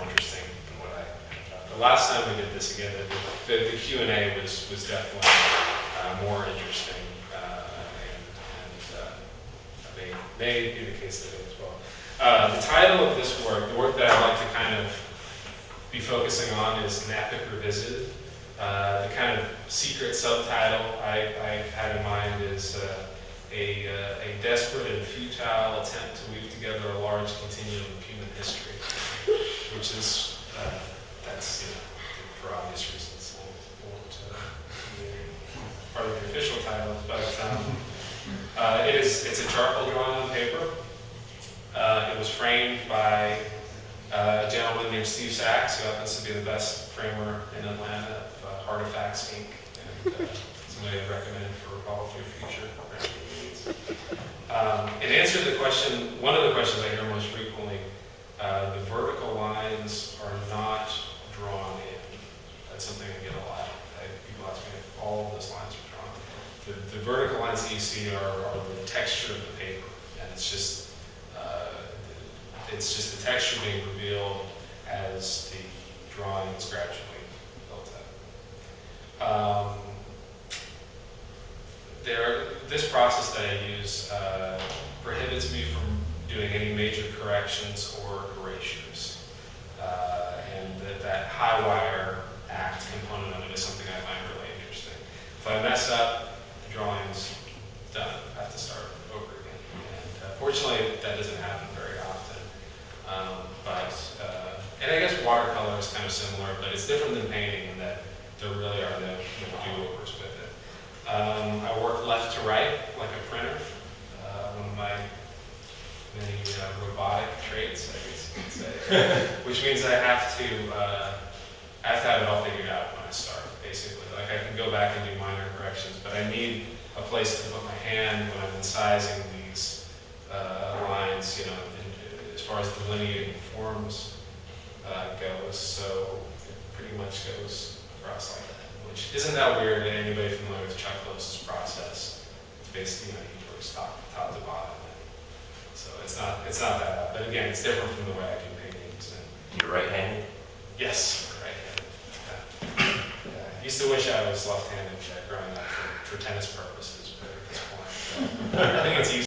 interesting than what I thought. The last time we did this again, the Q&A was definitely more interesting, and may be the case today as well. The title of this work, the work that I'd like to kind of be focusing on, is An Epic Revisited. The kind of secret subtitle I had in mind is a desperate and futile attempt to weave together a large continuum of human history, which is, that's, for obvious reasons, part of the official title, but it's a charcoal drawing on paper. It was framed by a gentleman named Steve Sachs, who happens to be the best framer in Atlanta of Artifacts Inc., and somebody I'd recommend for probably future framing needs. In answer to the question, one of the questions I hear most frequently, the vertical lines are not drawn in. That's something I get a lot. People ask me if all of those lines are drawn. The vertical lines that you see are the texture of the paper, and it's just the texture being revealed as the drawing is gradually built up. This process that I use prohibits me from doing any major corrections or erasures. And that high wire act component of it is something I find really interesting. If I mess up, the drawing's done. I have to start over again. And fortunately, that doesn't happen very often. And I guess watercolor is kind of similar, but it's different than painting in that there really are no do-overs with it. I work left to right like a printer. One of my many robotic traits, I guess you could say, which means I have to have it all figured out when I start, basically. Like I can go back and do minor corrections, but I need a place to put my hand when I'm incising these lines, as far as delineating forms goes. So it pretty much goes across like that, which isn't that weird to anybody familiar with Chuck Close's process. It's basically, he works top to bottom. So it's not that odd. But again, it's different from the way I do paintings. You're right-handed? Yes, right-handed. Yeah. I used to wish I was left-handed growing up for tennis purposes, but at this point, I think it's easier.